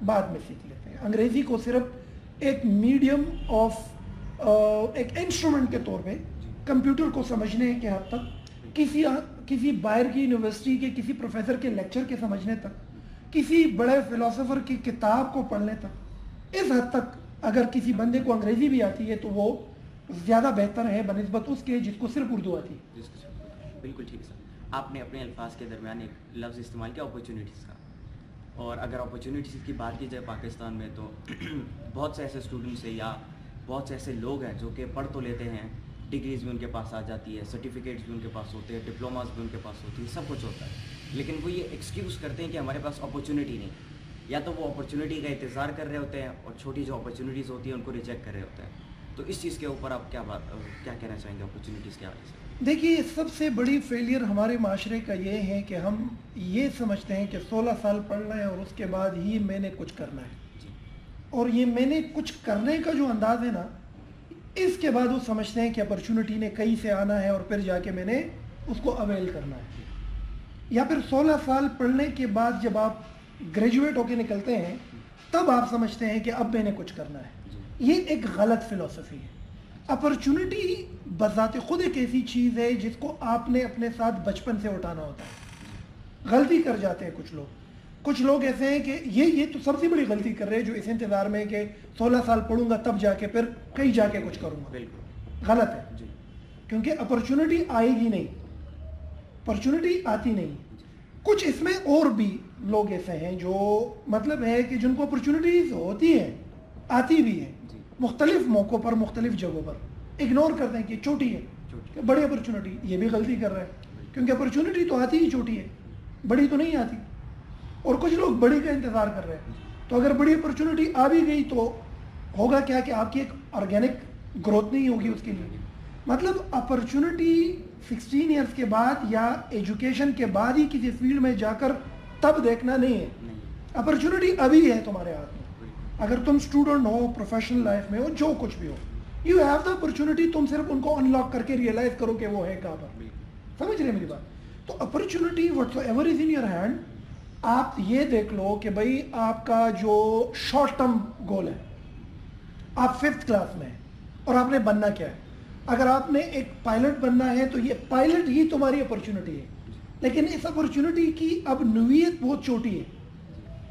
بعد میں سیکھ لیتے ہیں. انگریزی کو صرف ایک میڈیم آف ایک انسٹرومنٹ کے طور پہ کمپیوٹر کو سمجھنے کے حد تک, کسی باہر کی یونیورسٹی کے کسی پروفیسر کے لیکچر کے سمجھنے تک, کسی بڑے فلاسفر کی کتاب کو پڑھنے تک, اس حد تک اگر کسی بندے کو انگریزی بھی آتی ہے تو وہ زیادہ بہتر ہے بنسبت اس کے جس کو صرف اردو آتی ہے. بالکل ٹھیک ہے سر. آپ نے اپنے الفاظ کے درمیان ایک لفظ استعمال کیا اپرچونیٹیز کا, اور اگر اپرچونیٹیز کی بات کی جائے پاکستان میں تو بہت سے ایسے اسٹوڈنٹس ہیں یا بہت سے ایسے لوگ ہیں جو کہ پڑھ تو لیتے ہیں, ڈگریز بھی ان کے پاس آ جاتی ہے, سرٹیفکیٹس بھی ان کے پاس ہوتے ہیں, ڈپلوماز بھی ان کے پاس ہوتی ہے, سب کچھ ہوتا ہے, لیکن وہ یہ ایکسکیوز کرتے ہیں کہ ہمارے پاس اپرچونیٹی نہیں. یا تو وہ اپرچونیٹی کا انتظار کر رہے ہوتے ہیں اور چھوٹی جو اپرچونیٹیز ہوتی ہیں ان کو ریجیکٹ کر رہے ہوتے ہیں. تو اس چیز کے اوپر آپ کیا کہنا چاہیں گے اپرچونیٹیز کے حوالے سے؟ دیکھیے, سب سے بڑی فیلئر ہمارے معاشرے کا یہ ہے کہ ہم یہ سمجھتے ہیں کہ 16 سال پڑھنا ہے اور اس کے بعد ہی میں نے کچھ کرنا ہے, اور یہ میں نے کچھ کرنے کا جو انداز ہے نا, اس کے بعد وہ سمجھتے ہیں کہ اپرچونٹی نے کہیں سے آنا ہے اور پھر جا کے میں نے اس کو اویل کرنا ہے. یا پھر 16 سال پڑھنے کے بعد جب آپ گریجویٹ ہو کے نکلتے ہیں تب آپ سمجھتے ہیں کہ اب میں نے کچھ کرنا ہے. یہ ایک غلط فلسفی ہے. اپرچونٹی بذات خود ایک ایسی چیز ہے جس کو آپ نے اپنے ساتھ بچپن سے اٹھانا ہوتا ہے. غلطی کر جاتے ہیں کچھ لوگ ایسے ہیں کہ یہ تو سب سے بڑی غلطی کر رہے ہیں جو اس انتظار میں کہ 16 سال پڑھوں گا تب جا کے پھر کہیں جا کے کچھ کروں گا. غلط ہے, کیونکہ اپرچونٹی آئے گی نہیں, اپرچونٹی آتی نہیں. کچھ اس میں اور بھی لوگ ایسے ہیں جو مطلب ہے کہ جن کو اپرچونٹیز ہوتی ہیں, آتی بھی ہیں, مختلف موقعوں پر مختلف جگہوں پر, اگنور کرتے ہیں کہ چھوٹی ہے, کہ بڑی اپرچونٹی. یہ بھی غلطی کر رہا ہے, کیونکہ اپرچونٹی تو آتی ہی چھوٹی ہے, بڑی تو نہیں آتی. اور کچھ لوگ بڑی کا انتظار کر رہے ہیں. تو اگر بڑی اپرچونٹی آ بھی گئی تو ہوگا کیا کہ آپ کی ایک آرگینک گروتھ نہیں ہوگی اس کے لیے. مطلب اپرچونٹی 16 ایئرس کے بعد یا ایجوکیشن کے بعد ہی کسی فیلڈ میں جا کر تب دیکھنا نہیں ہے. اپرچونٹی ابھی ہے تمہارے ہاتھ میں. اگر تم اسٹوڈنٹ ہو, پروفیشنل لائف میں ہو, جو کچھ بھی ہو, یو ہیو دا اپرچونٹی. تم صرف ان کو انلاک کر کے ریئلائز کرو کہ وہ ہے کہاں پر. سمجھ رہے میری بات؟ تو opportunity what ever is in your hand, آپ یہ دیکھ لو کہ بھائی آپ کا جو شارٹ ٹرم گول ہے, آپ 5th کلاس میں ہیں اور آپ نے بننا کیا ہے. اگر آپ نے ایک پائلٹ بننا ہے تو یہ پائلٹ ہی تمہاری اپرچونٹی ہے. لیکن اس اپرچونٹی کی اب نوعیت بہت چھوٹی ہے.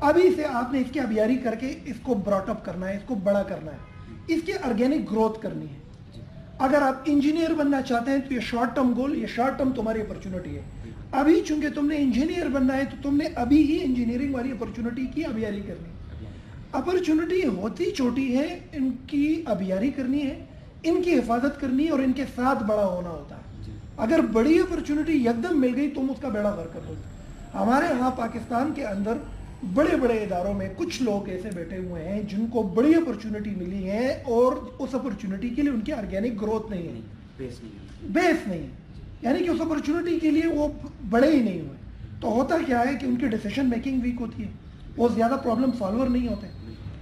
ابھی سے آپ نے اس کی ابیاری کر کے اس کو براٹ اپ کرنا ہے, اس کو بڑا کرنا ہے, اس کی آرگینک گروتھ کرنی ہے. اگر آپ انجینئر بننا چاہتے ہیں تو یہ شارٹ ٹرم گول, یہ شارٹ ٹرم تمہاری اپرچونٹی ہے. ابھی چونکہ تم نے انجینئر بننا ہے تو تم نے ابھی ہی انجینئرنگ والی اپرچونٹی کی ابیاری کرنی ہے. اپرچونٹی ہوتی چھوٹی ہے, ان کی ابیاری کرنی ہے, ان کی حفاظت کرنی ہے اور ان کے ساتھ بڑا ہونا ہوتا ہے. اگر بڑی اپرچونٹی یکدم مل گئی تم اس کا بیڑا غرق کر دو. ہمارے ہاں پاکستان کے اندر بڑے بڑے اداروں میں کچھ لوگ ایسے بیٹھے ہوئے ہیں جن کو بڑی اپرچونٹی ملی ہے اور اس اپرچونٹی کے لیے ان کی آرگینک گروتھ نہیں ہے, بیس نہیں ہے. یعنی کہ اس اپرچونٹی کے لیے وہ بڑے ہی نہیں ہوئے. تو ہوتا کیا ہے کہ ان کی ڈیسیشن میکنگ ویک ہوتی ہے, وہ زیادہ پرابلم سالور نہیں ہوتے,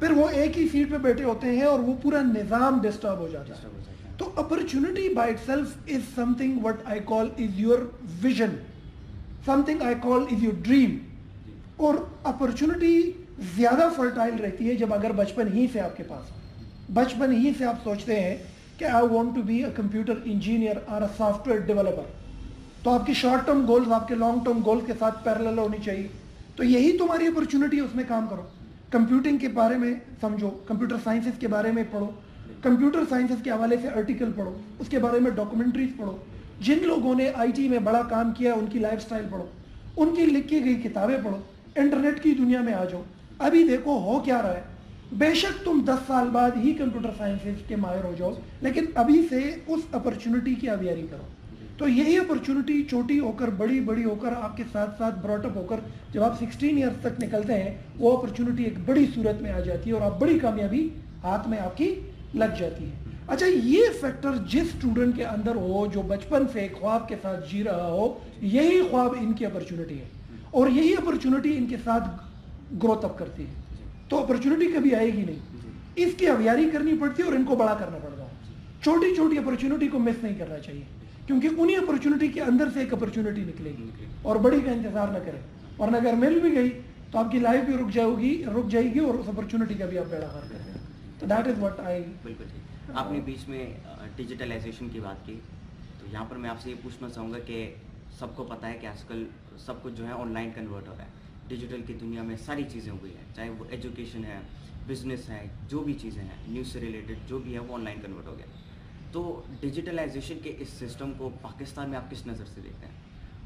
پھر وہ ایک ہی سیٹ پہ بیٹھے ہوتے ہیں اور وہ پورا نظام ڈسٹرب ہو جاتا ہے. تو opportunity by it self is some thing what I call is your vision, some thing I call is your dream. اور اپرچونٹی زیادہ فرٹائل رہتی ہے جب اگر بچپن ہی سے آپ کے پاس, بچپن ہی سے آپ سوچتے ہیں کہ I want to be a computer engineer اور اے سافٹ ویئر ڈیولپر, تو آپ کی شارٹ ٹرم گولز آپ کے لانگ ٹرم گولز کے ساتھ پیرلل ہونی چاہیے. تو یہی تمہاری اپرچونٹی, اس میں کام کرو. کمپیوٹنگ کے بارے میں سمجھو, کمپیوٹر سائنسز کے بارے میں پڑھو, کمپیوٹر سائنسز کے حوالے سے آرٹیکل پڑھو, اس کے بارے میں ڈاکومنٹریز پڑھو. جن لوگوں نے آئی ٹی میں بڑا کام کیا ان کی لائف سٹائل پڑھو, ان کی لکھی گئی کتابیں پڑھو, انٹرنیٹ کی دنیا میں آ جاؤ. ابھی دیکھو ہو کیا رہا ہے. بے شک تم 10 سال بعد ہی کمپیوٹر سائنسز کے ماہر ہو جاؤ, لیکن ابھی سے اس اپرچونٹی کی ابیاری کرو. تو یہی اپرچونٹی چھوٹی ہو کر بڑی ہو کر آپ کے ساتھ ساتھ براٹ اپ ہو کر جب آپ 16 ایئرس تک نکلتے ہیں, وہ اپرچونٹی ایک بڑی صورت میں آ جاتی ہے اور آپ بڑی کامیابی ہاتھ میں آپ کی لگ جاتی ہے. اچھا, یہ فیکٹر جس اسٹوڈنٹ کے اندر ہو جو بچپن سے ایک خواب کے ساتھ جی رہا ہو, یہی خواب ان کی اپرچونٹی ہے اور یہی اپرچونٹی ان کے ساتھ گروتھ اپ کرتی ہے. تو اپرچونٹی کبھی آئے گی نہیں, اس کی ابیاری کرنی پڑتی ہے اور ان کو بڑا کرنا پڑتا ہے. چھوٹی چھوٹی اپرچونٹی کو مس نہیں کرنا چاہیے, کیونکہ انہی اپرچونٹی کے اندر سے ایک اپرچونٹی نکلے گی, اور بڑی کا انتظار نہ کریں. اور اگر مل بھی گئی تو آپ کی لائف بھی رک جائے گی اور اس اپرچونٹی کا بھی آپ بیڑا غرق کریں گے. تو دیٹ از واٹ آئی. بالکل ٹھیک. آپ نے بیچ میں ڈیجیٹلائزیشن کی بات کی, تو یہاں پر میں آپ سے یہ پوچھنا چاہوں گا کہ سب کو پتہ ہے کہ آج کل سب کچھ جو ہے آن لائن کنورٹ ہو رہا ہے. ڈیجیٹل کی دنیا میں ساری چیزیں ہو گئی ہیں, چاہے وہ ایجوکیشن ہے, بزنس ہے, جو بھی چیزیں ہیں, نیوز سے ریلیٹڈ جو بھی ہے وہ آن لائن کنورٹ ہو گیا. تو ڈیجیٹلائزیشن کے اس سسٹم کو پاکستان میں آپ کس نظر سے دیکھتے ہیں؟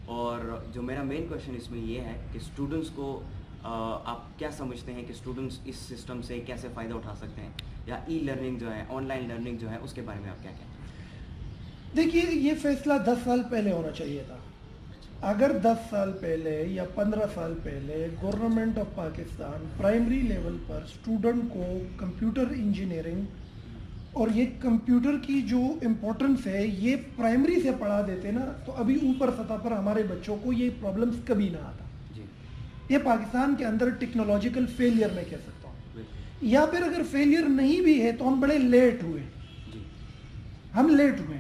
اور جو میرا مین کویشچن اس میں یہ ہے کہ اسٹوڈنٹس کو آپ کیا سمجھتے ہیں کہ اسٹوڈنٹس اس سسٹم سے کیسے فائدہ اٹھا سکتے ہیں, یا ای لرننگ جو ہے, آن لائن لرننگ جو ہے, اس کے بارے میں آپ کیا کہتے ہیں؟ دیکھیے, یہ فیصلہ 10 سال پہلے ہونا چاہیے تھا. اگر 10 سال پہلے یا 15 سال پہلے government of Pakistan primary level per student کو کمپیوٹر انجینئرنگ اور یہ کمپیوٹر کی جو امپورٹنس ہے یہ پرائمری سے پڑھا دیتے نا, تو ابھی اوپر سطح پر ہمارے بچوں کو یہ پرابلمس کبھی نہ آتا. یہ پاکستان کے اندر ٹیکنالوجیکل فیلئر میں کہہ سکتا ہوں, یا پھر اگر فیلئر نہیں بھی ہے تو ہم بڑے لیٹ ہوئے. ہم لیٹ ہوئے,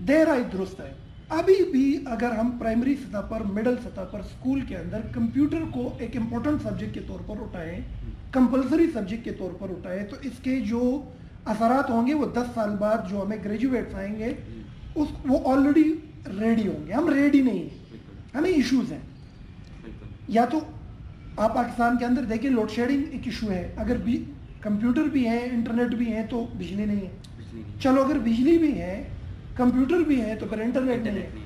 دیر آئی درست ہے. ابھی بھی اگر ہم پرائمری سطح پر, مڈل سطح پر, اسکول کے اندر کمپیوٹر کو ایک امپورٹنٹ سبجیکٹ کے طور پر اٹھائیں, کمپلسری سبجیکٹ کے طور پر اٹھائیں, تو اس کے جو اثرات ہوں گے وہ 10 سال بعد جو ہمیں گریجویٹس آئیں گے وہ آلریڈی ریڈی ہوں گے. ہم ریڈی نہیں ہیں, ہمیں ایشوز ہیں. یا تو آپ پاکستان کے اندر دیکھیں, لوڈ شیڈنگ ایک ایشو ہے. اگر بھی کمپیوٹر بھی ہیں, انٹرنیٹ بھی ہیں, تو بجلی نہیں ہے. چلو اگر بجلی بھی ہے, کمپیوٹر بھی ہے, تو پھر انٹرنیٹ نہیں ہے.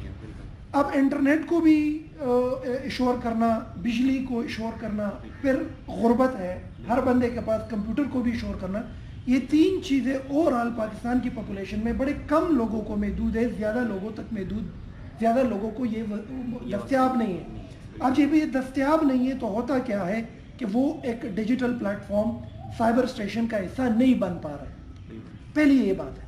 اب انٹرنیٹ کو بھی ایشور کرنا, بجلی کو ایشور کرنا, پھر غربت ہے, ہر بندے کے پاس کمپیوٹر کو بھی ایشور کرنا. یہ 3 چیزیں اوور آل پاکستان کی پاپولیشن میں بڑے کم لوگوں کو محدود ہے, زیادہ لوگوں تک محدود, زیادہ لوگوں کو یہ دستیاب نہیں ہے. اب جب یہ دستیاب نہیں ہے تو ہوتا کیا ہے کہ وہ ایک digital plate form, cyber station کا حصہ نہیں بن پا رہا ہے. پہلی یہ بات ہے.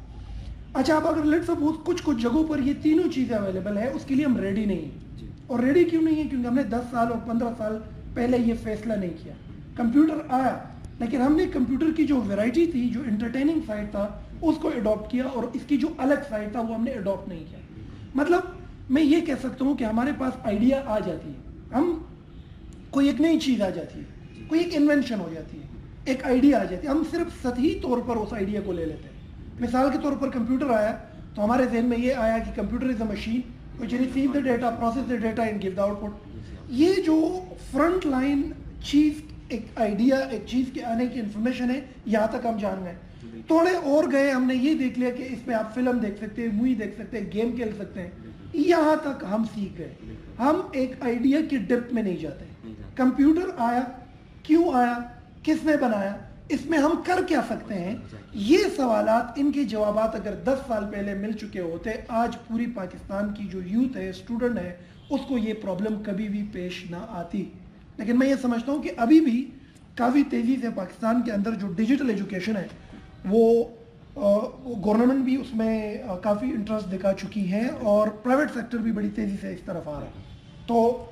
اچھا, اب اگر لیٹ سپوز کچھ جگہوں پر یہ تینوں چیزیں اویلیبل ہے, اس کے لیے ہم ریڈی نہیں ہیں. اور ریڈی کیوں نہیں ہے؟ کیونکہ ہم نے 10 سال اور 15 سال پہلے یہ فیصلہ نہیں کیا. کمپیوٹر آیا, لیکن ہم نے کمپیوٹر کی جو ویرائٹی تھی, جو انٹرٹیننگ سائڈ تھا, اس کو اڈاپٹ کیا, اور اس کی جو الگ سائڈ تھا وہ ہم نے اڈاپٹ نہیں کیا. مطلب میں یہ کہہ سکتا ہوں کہ ہمارے پاس آئیڈیا آ جاتی ہے, ہم کوئی ایک نئی چیز آ جاتی ہے, کوئی ایک انوینشن ہو جاتی ہے, ایک آئیڈیا آ جاتی ہے, ہم صرف سطحی طور پر اس آئیڈیا کو لے لیتے ہیں. مثال کے طور پر کمپیوٹر آیا تو ہمارے ذہن میں یہ آیا کہ computer is a machine which receive the data, process the data and give the output. یہ جو فرنٹ لائن چیز, ایک آئیڈیا, ایک چیز کے آنے کی انفارمیشن ہے, یہاں تک ہم جان گئے. تھوڑے اور گئے, ہم نے یہ دیکھ لیا کہ اس میں آپ فلم دیکھ سکتے ہیں, مووی دیکھ سکتے ہیں, گیم کھیل سکتے ہیں. یہاں تک ہم سیکھ گئے, ہم ایک آئیڈیا کی ڈیپتھ میں نہیں جاتے. کمپیوٹر آیا, کیوں آیا, کس نے بنایا, اس میں ہم کر کیا سکتے ہیں, یہ سوالات, ان کے جوابات اگر 10 سال پہلے مل چکے ہوتے, آج پوری پاکستان کی جو یوتھ ہے, اسٹوڈنٹ ہے, اس کو یہ پرابلم کبھی بھی پیش نہ آتی. لیکن میں یہ سمجھتا ہوں کہ ابھی بھی کافی تیزی سے پاکستان کے اندر جو ڈیجیٹل ایجوکیشن ہے وہ گورنمنٹ بھی اس میں کافی انٹرسٹ دکھا چکی ہے, اور پرائیویٹ سیکٹر بھی بڑی تیزی سے اس طرف آ رہا ہے. تو